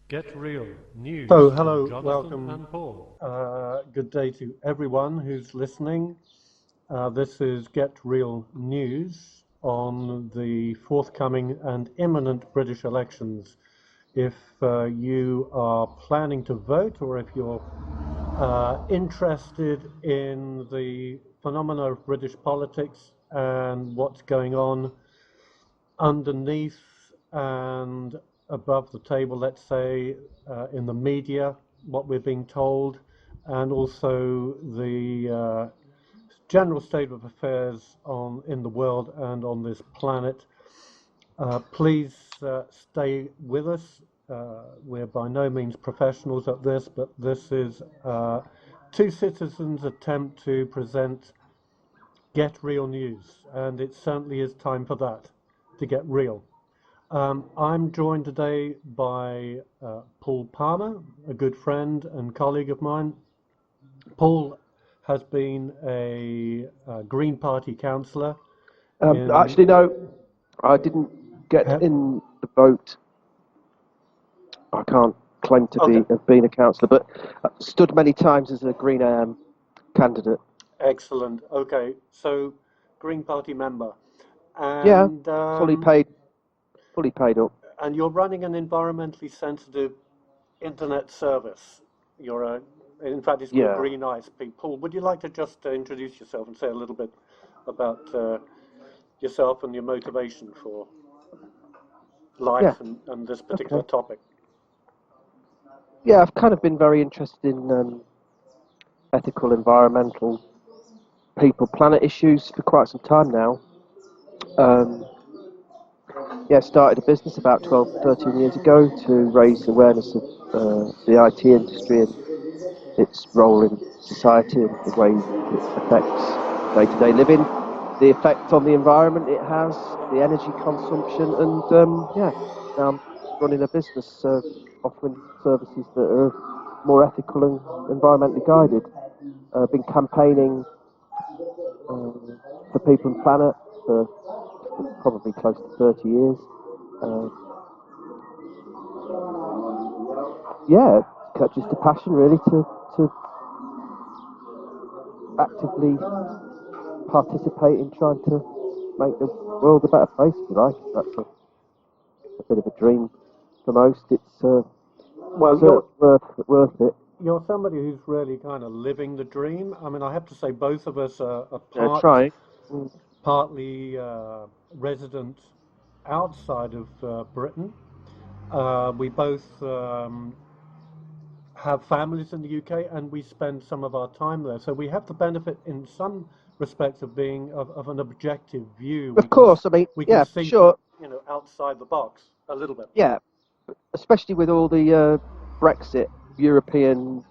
Get Real News So, from hello, Jonathan welcome. and Paul. Good day to everyone who's listening. This is Get Real News on the forthcoming and imminent British elections. If you are planning to vote, or if you're interested in the phenomena of British politics and what's going on underneath and above the table, let's say, in the media, what we're being told, and also the general state of affairs in the world and on this planet. Please stay with us. We're by no means professionals at this, but this is two citizens' attempt to present Get Real News, and it certainly is time for that, to get real. I'm joined today by Paul Palmer, a good friend and colleague of mine. Paul has been a Green Party councillor. Actually, no, I didn't get in the vote. I can't claim to have been a councillor, but stood many times as a Green candidate. Excellent. Okay, so Green Party member. And, fully paid up. And you're running an environmentally sensitive internet service. In fact, it's called Green ISP. Paul, would you like to just introduce yourself and say a little bit about yourself and your motivation for life and this particular topic? Yeah, I've kind of been very interested in ethical, environmental, people, planet issues for quite some time now. Started a business about 12, 13 years ago to raise awareness of the IT industry and its role in society and the way it affects day-to-day living, the effect on the environment it has, the energy consumption, and now I'm running a business offering services that are more ethical and environmentally guided. I've been campaigning for People and Planet for probably close to 30 years. Just a passion really to actively participate in trying to make the world a better place, if you like. That's a bit of a dream for most. It's worth it. You're somebody who's really kind of living the dream. I mean, I have to say both of us are partly resident outside of Britain. We both have families in the UK, and we spend some of our time there. So we have the benefit, in some respects, of being of an objective view. Of course, I mean, we can see, sure. Outside the box a little bit. Yeah, especially with all the Brexit, European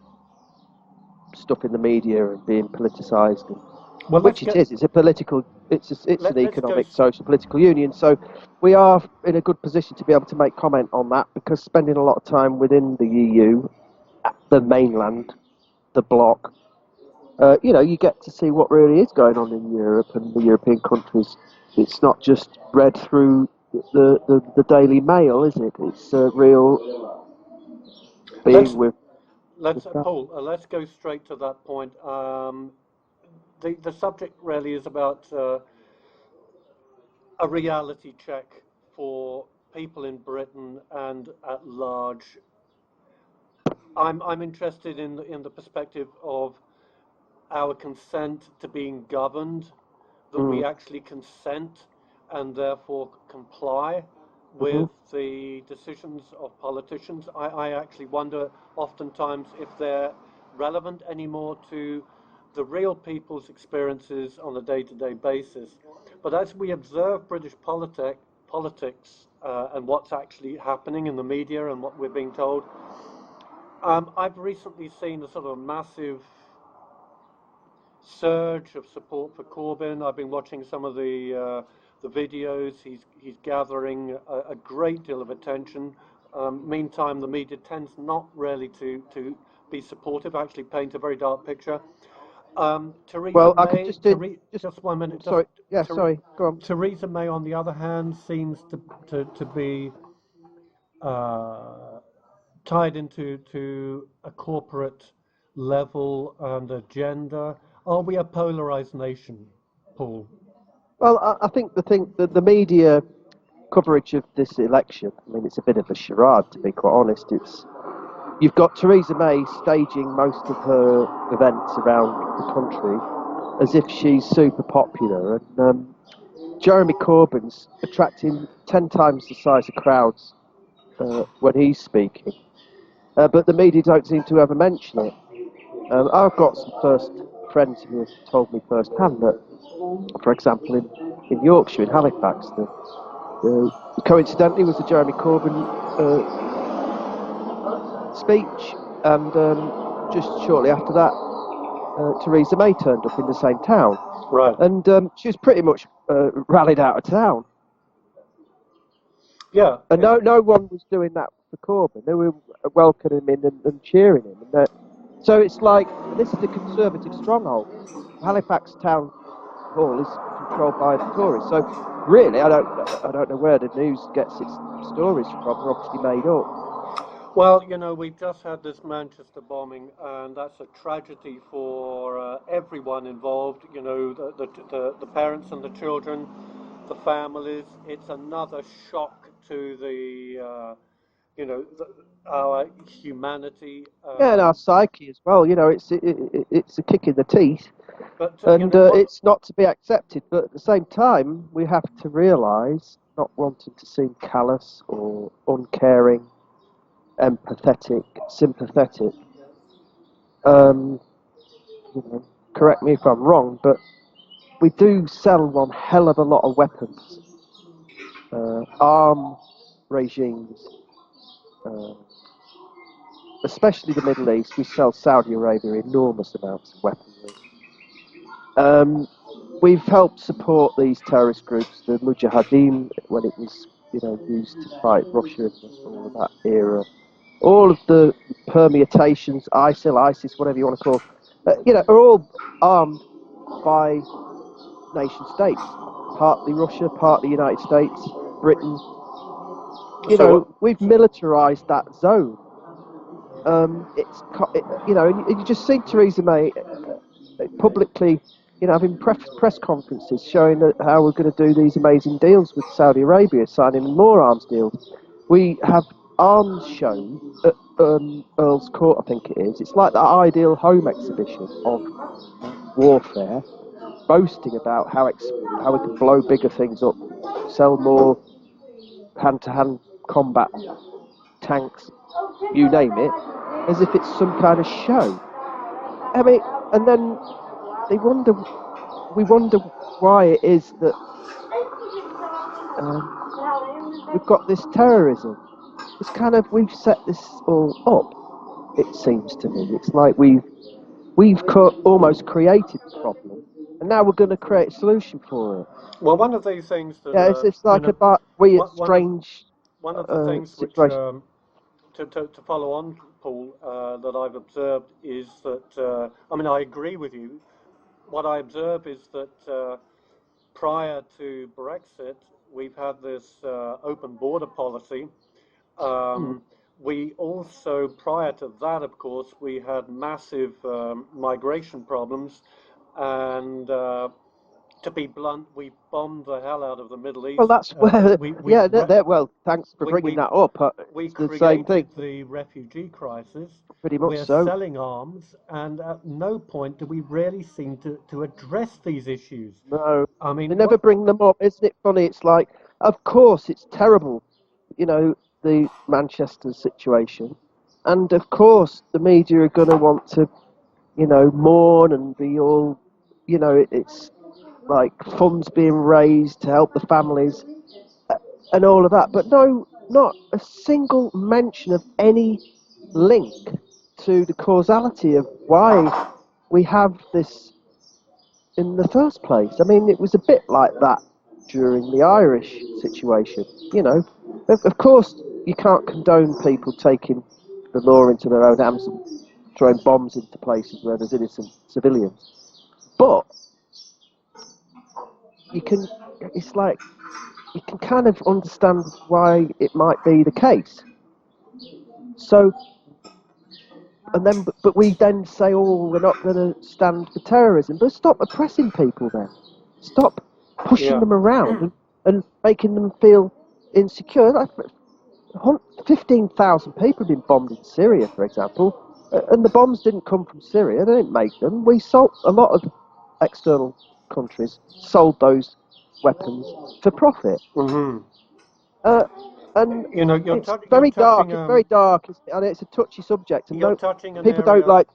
stuff in the media and being politicised, which it is. It's a political. It's an economic, social, political union. So we are in a good position to be able to make comment on that, because spending a lot of time within the EU, the mainland, the bloc, you get to see what really is going on in Europe and the European countries. It's not just read through the Daily Mail, is it? It's real being with. Paul, let's go straight to that point. The subject really is about a reality check for people in Britain and at large. I'm interested in the perspective of our consent to being governed, that we actually consent and therefore comply with the decisions of politicians. I actually wonder oftentimes if they're relevant anymore to the real people's experiences on a day-to-day basis. But as we observe British politics and what's actually happening in the media and what we're being told, I've recently seen a sort of massive surge of support for Corbyn. I've been watching some of the videos. He's gathering a great deal of attention. Meantime, the media tends not really to be supportive, actually paint a very dark picture. Theresa May, just 1 minute. Sorry, go on. Theresa May, on the other hand, seems to be tied into a corporate level and agenda? Are we a polarized nation, Paul? Well, I think the media coverage of this election, I mean, it's a bit of a charade, to be quite honest. You've got Theresa May staging most of her events around the country as if she's super popular, and Jeremy Corbyn's attracting 10 times the size of crowds when he's speaking. But the media don't seem to ever mention it. I've got some friends who have told me firsthand that, for example, in Yorkshire, in Halifax, coincidentally was the Jeremy Corbyn speech, and just shortly after that, Theresa May turned up in the same town. Right. And she was pretty much rallied out of town. Yeah. And no one was doing that for Corbyn. They were welcoming him in and cheering him. And so it's like, this is a Conservative stronghold. Halifax Town Hall is controlled by the Tories. So really, I don't know where the news gets its stories from. They're obviously made up. Well, we've just had this Manchester bombing, and that's a tragedy for everyone involved. The parents and the children, the families. It's another shock to our humanity. Yeah, and our psyche as well. It's a kick in the teeth, and it's not to be accepted. But at the same time, we have to realise, not wanting to seem callous or uncaring, empathetic, sympathetic. Correct me if I'm wrong, but we do sell one hell of a lot of weapons, arm regimes, especially the Middle East. We sell Saudi Arabia enormous amounts of weaponry. We've helped support these terrorist groups, the Mujahideen, when it was used to fight Russia and all of that era. All of the permutations, ISIL, ISIS, whatever you want to call, are all armed by nation states. Partly Russia, partly United States, Britain. We've militarised that zone. You just see Theresa May publicly, having press conferences showing how we're going to do these amazing deals with Saudi Arabia, signing more arms deals. We have arms shown at Earl's Court, I think it is. It's like the ideal home exhibition of warfare, boasting about how we can blow bigger things up, sell more hand-to-hand combat tanks, you name it, as if it's some kind of show. I mean, and then we wonder why it is that we've got this terrorism. It's kind of, we've set this all up, it seems to me. It's like we've almost created the problem, and now we're going to create a solution for it. Well, one of these things that... Yeah, it's like a weird, strange one of the things situation. Which, to follow on, Paul, that I've observed is that, I agree with you. What I observe is that prior to Brexit, we've had this open border policy. We also, prior to that, of course, we had massive migration problems, and to be blunt, we bombed the hell out of the Middle East. Well, that's where, well, thanks for bringing that up. We the same thing. The refugee crisis. Pretty much We're so. selling arms, and at no point do we really seem to address these issues. No, I mean, they never bring them up. Isn't it funny? It's like, of course, it's terrible, the Manchester situation, and of course, the media are going to want to, mourn and be all, it's like funds being raised to help the families and all of that, but no, not a single mention of any link to the causality of why we have this in the first place. I mean, it was a bit like that during the Irish situation. Of course, you can't condone people taking the law into their own hands and throwing bombs into places where there's innocent civilians, but you can kind of understand why it might be the case. So, and then, but we then say, oh, we're not going to stand for terrorism. But stop oppressing people then. Stop pushing them around and making them feel insecure. Like 15,000 people have been bombed in Syria, for example, and the bombs didn't come from Syria. They didn't make them. We sold, a lot of external countries sold those weapons for profit. Mm-hmm. And you know, it's very dark. It's very dark, and it's a touchy subject. And people don't like.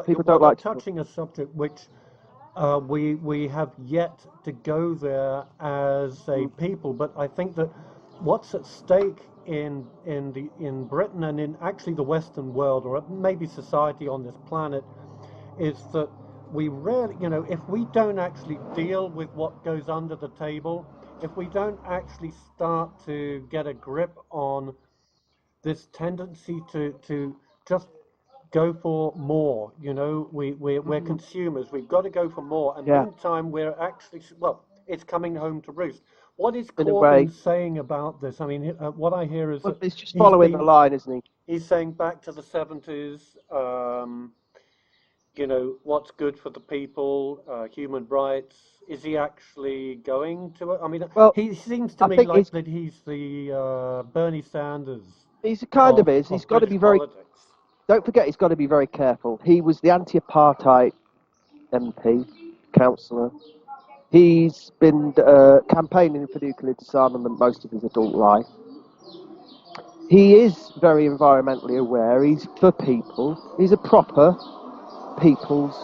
People don't like touching a subject which we have yet to go there as a people. But I think that what's at stake in Britain and in actually the Western world, or maybe society on this planet, is that we really, if we don't actually deal with what goes under the table, if we don't actually start to get a grip on this tendency to just go for more, we're consumers, we've got to go for more, and meantime we're actually, well, it's coming home to roost. What is Corbyn saying about this? I mean, what I hear is that he's just following the line, isn't he? He's saying back to the 70s, what's good for the people, human rights. Is he actually going to it? I mean, he seems to me like that he's the Bernie Sanders. He's kind of is. He's got to be very. Don't forget, he's got to be very careful. He was the anti-apartheid MP, councillor. He's been campaigning for nuclear disarmament most of his adult life. He is very environmentally aware. He's for people. He's a proper people's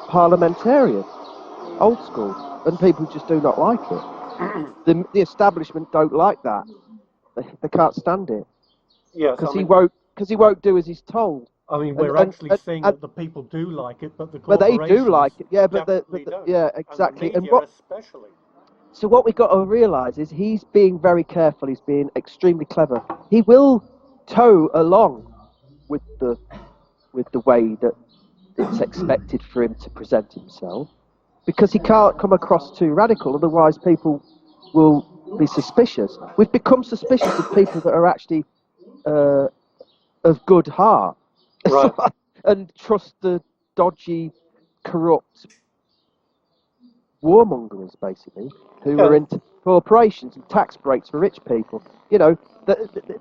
parliamentarian, old school, and people just do not like it. The establishment don't like that. They can't stand it. Yes, because he won't do as he's told. I mean, we're actually seeing that the people do like it, but the corporations they do like it. Yeah, but don't. Exactly. And what especially. So what we've got to realise is he's being very careful. He's being extremely clever. He will toe along with the way that it's expected for him to present himself, because he can't come across too radical. Otherwise, people will be suspicious. We've become suspicious of people that are actually of good heart, right. and trust the dodgy, corrupt warmongers, basically, who are into corporations and tax breaks for rich people.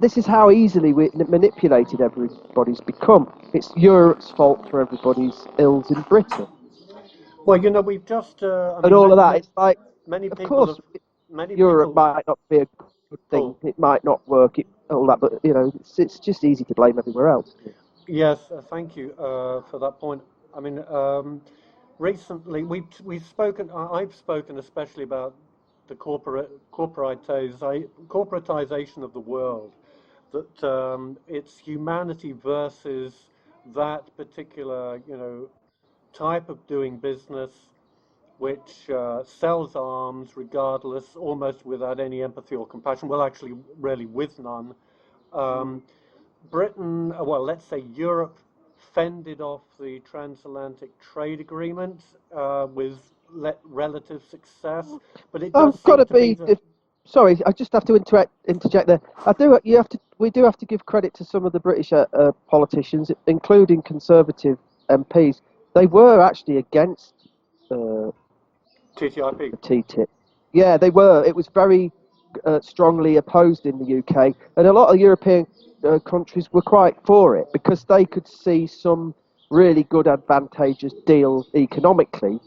This is how easily manipulated everybody's become. It's Europe's fault for everybody's ills in Britain. Well, we've just and all of that. It's like, many people. Of course, Europe might not be a good thing. It might not work. All that, but it's just easy to blame everywhere else. Yes, thank you for that point. I mean, recently we've spoken. I've spoken especially about the corporatization of the world. That it's humanity versus that particular type of doing business, which sells arms regardless, almost without any empathy or compassion. Well, actually, really with none. Britain, well, let's say Europe, fended off the transatlantic trade agreement with relative success, but it does seem to be. Sorry, I just have to interject there. We do have to give credit to some of the British politicians, including Conservative MPs. They were actually against TTIP. TTIP. Yeah, they were. It was very strongly opposed in the UK, and a lot of European countries were quite for it, because they could see some really good advantageous deal economically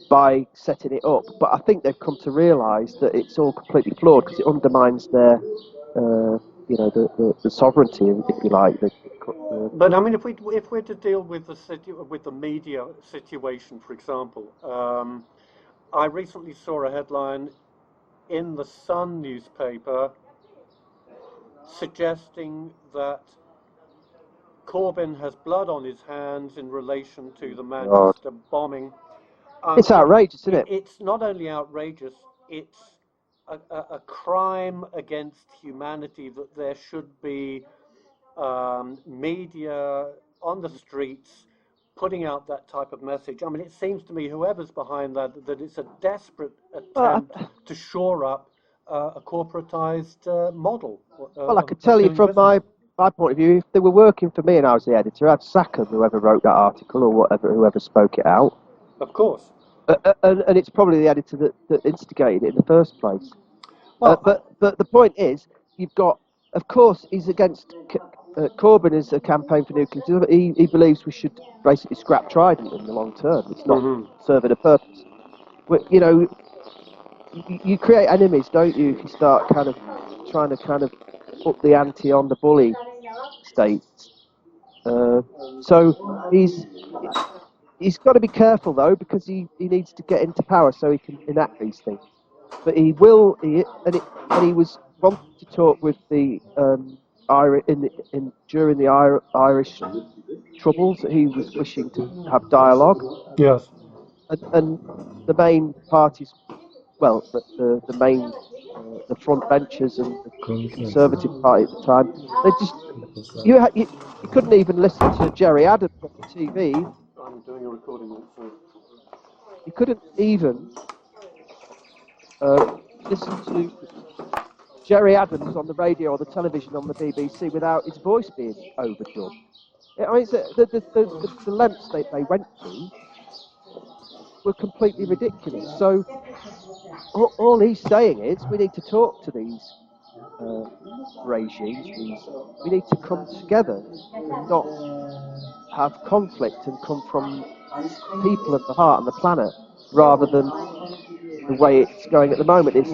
by setting it up. But I think they've come to realise that it's all completely flawed, because it undermines their, the sovereignty, if you like. But I mean, if we're to deal with the media situation, for example, I recently saw a headline in the Sun newspaper suggesting that Corbyn has blood on his hands in relation to the Manchester bombing. It's outrageous, isn't it? It's not only outrageous, it's a crime against humanity that there should be media on the streets putting out that type of message. I mean, it seems to me whoever's behind that it's a desperate attempt to shore up a corporatized model. Well, I could tell you from my point of view, if they were working for me and I was the editor, I'd sack them, whoever wrote that article or whoever spoke it out. Of course. And it's probably the editor that instigated it in the first place. Well, but the point is, you've got, of course, he's against Corbyn as a campaign for nuclear. He believes we should basically scrap Trident in the long term. It's not serving a purpose. You know, you create enemies, don't you, if you start kind of trying to kind of up the ante on the bully states. So he's got to be careful though, because he needs to get into power so he can enact these things. But he will, and he was wanting to talk with the during the Irish troubles. He was wishing to have dialogue. Yes. And the main parties, well, the main the front benchers and the Conservative Party at the time, they just you couldn't even listen to Gerry Adams on the TV. I'm doing a recording. You couldn't even listen to Gerry Adams on the radio or the television on the BBC without his voice being overdubbed. I mean, the lengths they went to were completely ridiculous. So all he's saying is we need to talk to these regimes. We need to come together and not have conflict and come from people of the heart and the planet, rather than the way it's going at the moment is,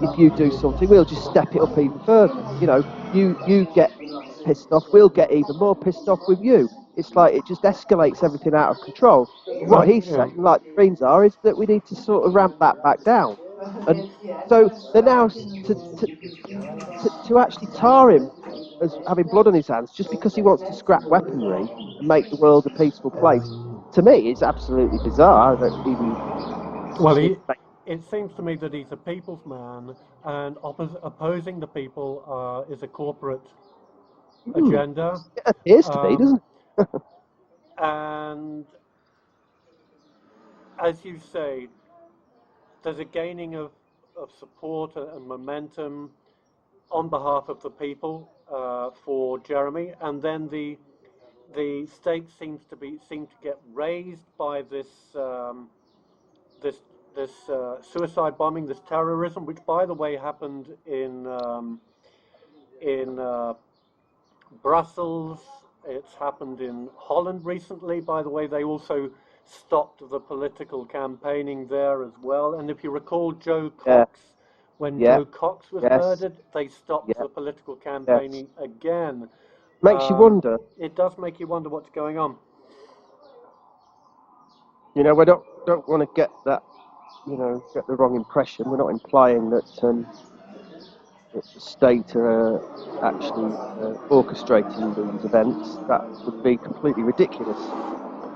if you do something, we'll just step it up even further. You know, you get pissed off, we'll get even more pissed off with you. It's like it just escalates everything out of control. And what he's saying, like the Greens are, is that we need to sort of ramp that back down. And so they're now to actually tar him as having blood on his hands just because he wants to scrap weaponry and make the world a peaceful place. To me, it's absolutely bizarre that it seems to me that he's a people's man, and opposing the people is a corporate agenda. It appears to be, doesn't it? And as you say, there's a gaining of support and momentum on behalf of the people for Jeremy, and then the stakes seem to get raised by this suicide bombing, this terrorism, which, by the way, happened in Brussels. It's happened in Holland recently. By the way, they also stopped the political campaigning there as well. And if you recall, Joe Cox, when Joe Cox was murdered, they stopped the political campaigning again. Makes you wonder. It does make you wonder what's going on. You know, we don't want to get that, get the wrong impression. We're not implying that the state are actually orchestrating these events. That would be completely ridiculous.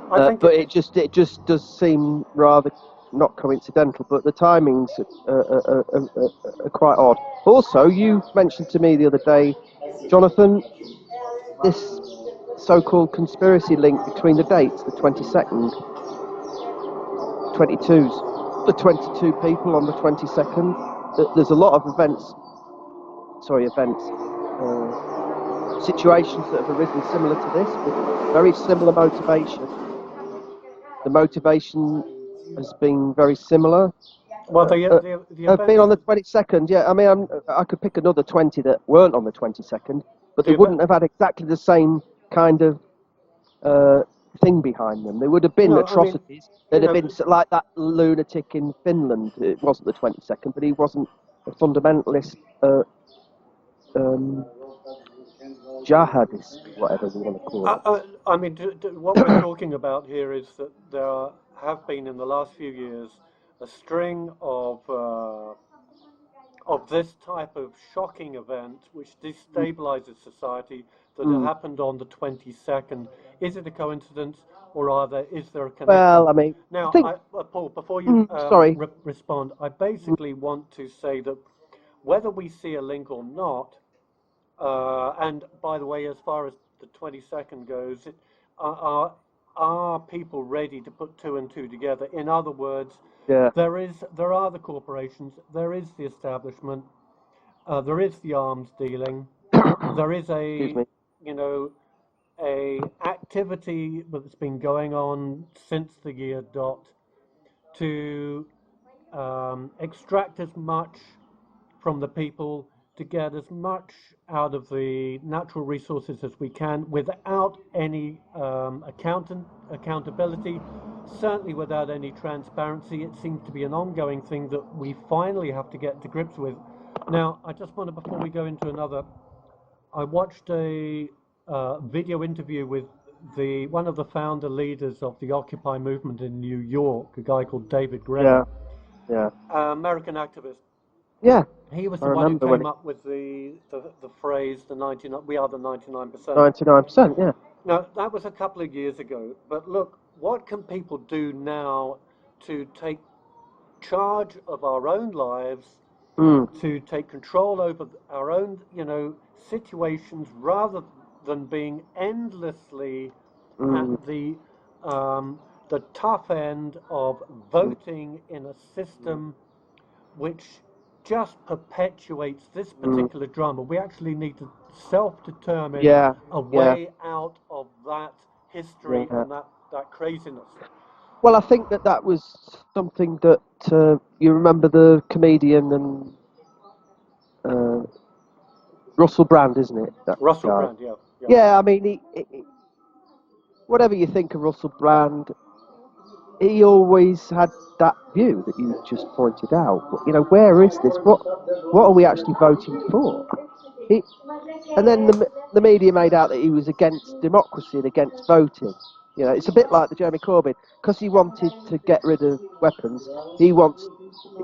But it just does seem rather not coincidental. But the timings are quite odd. Also, you mentioned to me the other day, Jonathan, this so-called conspiracy link between the dates, the 22nd, 22s, the 22 people on the 22nd. There's a lot of situations that have arisen similar to this, with very similar motivation. The motivation has been very similar. Well, have been on the 22nd. Yeah, I mean, I could pick another 20 that weren't on the 22nd, but they wouldn't have had exactly the same kind of thing behind them. There would have been atrocities. There'd have been like that lunatic in Finland. It wasn't the 22nd, but he wasn't a fundamentalist. Jihadist, whatever you want to call it. I mean, what we're talking about here is that there have been, in the last few years, a string of this type of shocking event which destabilizes society that have happened on the 22nd. Is it a coincidence, or is there a connection? Well, I mean, now, Paul, before you respond, I basically want to say that whether we see a link or not, and by the way, as far as the 22nd goes, are people ready to put two and two together? In other words, there are the corporations, there is the establishment, there is the arms dealing, there is a activity that's been going on since the year dot to extract as much from the people, to get as much out of the natural resources as we can without any accountability, certainly without any transparency. It seems to be an ongoing thing that we finally have to get to grips with. Now, I just want to, before we go into another, I watched a video interview with one of the founder leaders of the Occupy movement in New York, a guy called David Gray, American activist. Yeah. He was the one who came up with the phrase, we are the 99%. 99%, yeah. Now, that was a couple of years ago, but look, what can people do now to take charge of our own lives, to take control over our own, situations, rather than being endlessly at the tough end of voting in a system which just perpetuates this particular drama? We actually need to self-determine a way out of that history and that craziness. Well, I think that was something that you remember the comedian and Russell Brand, isn't it? Russell Brand, yeah. Yeah, I mean, he, whatever you think of Russell Brand, he always had that view that you just pointed out. Where is this? What are we actually voting for? And then the media made out that he was against democracy and against voting. It's a bit like the Jeremy Corbyn, because he wanted to get rid of weapons.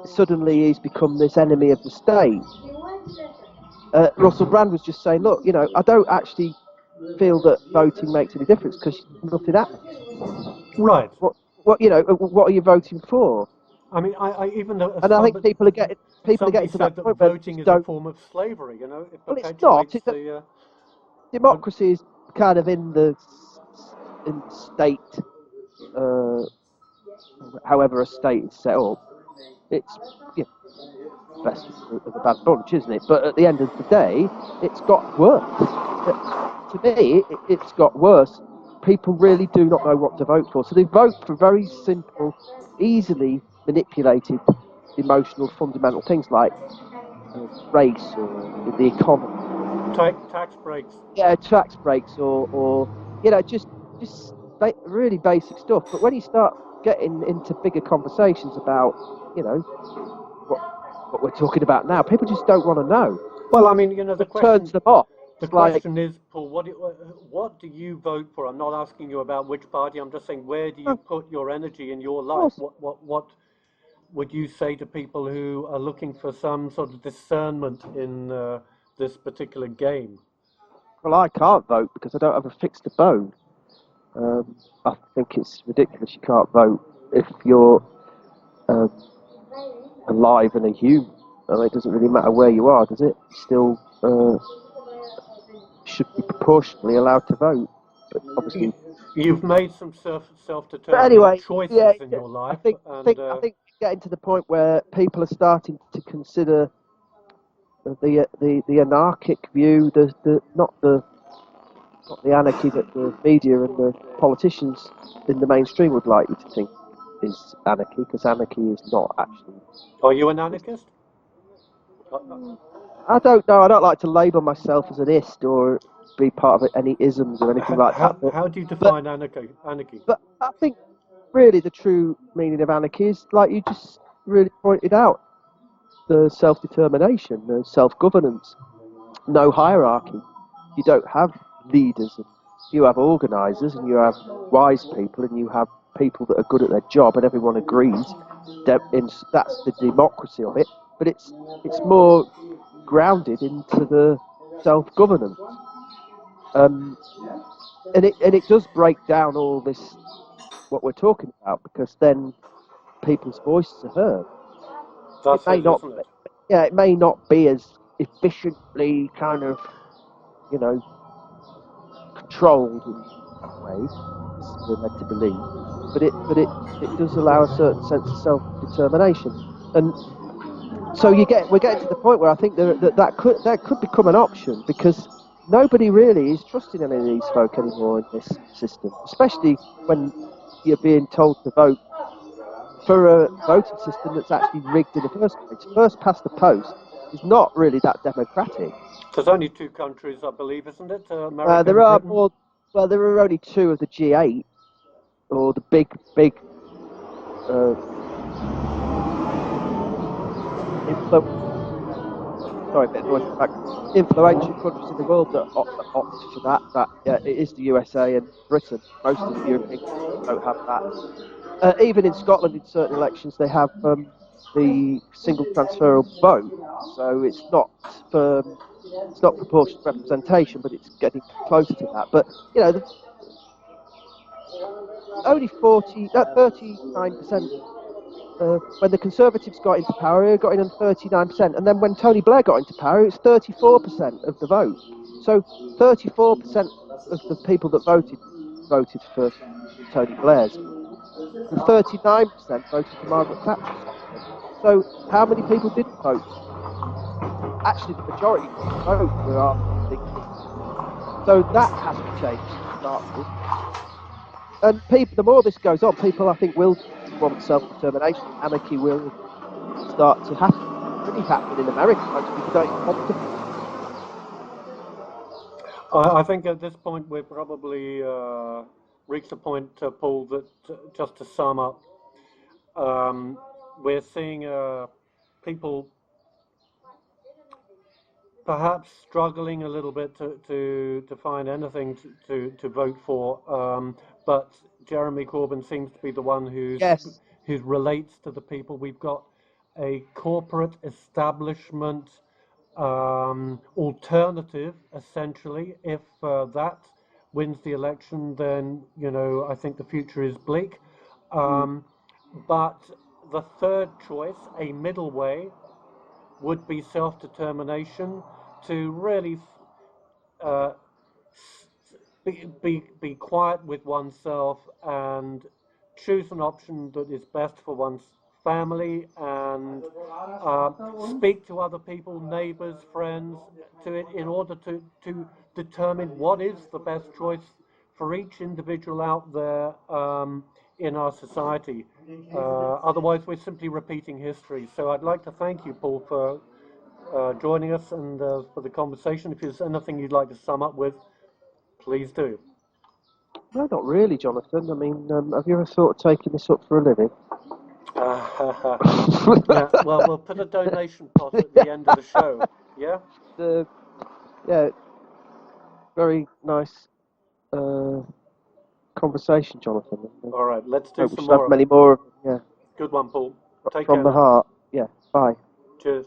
Suddenly he's become this enemy of the state. Russell Brand was just saying, look, I don't actually feel that voting makes any difference because nothing happens. Right. What are you voting for? I mean, I think people are getting to that point where voting is a form of slavery. It's not. Democracy is kind of in state, however a state is set up. It's best of a bad bunch, isn't it? But at the end of the day, it's got worse. To me, it's got worse. People really do not know what to vote for, so they vote for very simple, easily manipulated, emotional, fundamental things like race or the economy. Tax breaks. Yeah, tax breaks or just really basic stuff. But when you start getting into bigger conversations about, what we're talking about now, people just don't want to know. Well, I mean, the question turns them off. The question is, Paul, what do you vote for? I'm not asking you about which party. I'm just saying, where do you put your energy in your life? What would you say to people who are looking for some sort of discernment in this particular game? Well, I can't vote because I don't have a fixed abode. I think it's ridiculous. You can't vote if you're alive and a human. I mean, it doesn't really matter where you are, does it? Still should be proportionally allowed to vote. But obviously, you've made some self-determined choices in your life. I think getting to the point where people are starting to consider the anarchic view, not the anarchy that the media and the politicians in the mainstream would like you to think is anarchy, because anarchy is not actually. Are you an anarchist? I don't know. I don't like to label myself as an ist or be part of any isms or anything like that. How do you define anarchy? But I think really the true meaning of anarchy is, like you just really pointed out, the self-determination, the self-governance, no hierarchy. You don't have leaders. You have organisers and you have wise people and you have people that are good at their job and everyone agrees. That's the democracy of it. But it's more grounded into the self-governance, and it does break down all this what we're talking about, because then people's voices are heard. It may not be as efficiently kind of controlled in that way as we're meant to believe, but it does allow a certain sense of self-determination. And so we're getting to the point where I think that could become an option, because nobody really is trusting any of these folk anymore in this system, especially when you're being told to vote for a voting system that's actually rigged in the first place. First past the post is not really that democratic. There's only 2 countries, I believe, isn't it? America There and are Britain? more. Well, there are only 2 of the G8, or the big influential countries in the world that opt for that. It is the USA and Britain. Most of the European countries don't have that. Even in Scotland, in certain elections, they have the single transferable vote. So it's not proportional representation, but it's getting close to that. But only 39%. When the Conservatives got into power, it got in on 39%, and then when Tony Blair got into power, it's 34% of the vote. So 34% of the people that voted for Tony Blair's, and 39% voted for Margaret Thatcher's. So how many people didn't vote? Actually, the majority didn't vote for our thinking. So that has to change to start with. And people, the more this goes on, people I think will want self-determination. Anarchy will start to happen. It's already happening in America. Most people don't even want to. I think at this point we've probably reached a point, Paul, that just to sum up, we're seeing people perhaps struggling a little bit to find anything to vote for, but Jeremy Corbyn seems to be the one who relates to the people. We've got a corporate establishment alternative, essentially. If that wins the election, then I think the future is bleak. But the third choice, a middle way, would be self-determination, to really be quiet with oneself and choose an option that is best for one's family, and speak to other people, neighbors, friends, in order to determine what is the best choice for each individual out there in our society. Otherwise, we're simply repeating history. So I'd like to thank you, Paul, for joining us and for the conversation. If there's anything you'd like to sum up with, please do. No, not really, Jonathan. I mean, have you ever thought of taking this up for a living? Yeah, well, we'll put a donation pot at the end of the show. Yeah? Very nice conversation, Jonathan. All right, let's do some more. Have many more. Yeah. Good one, Paul. Take care. From the heart. Yeah. Bye. Cheers.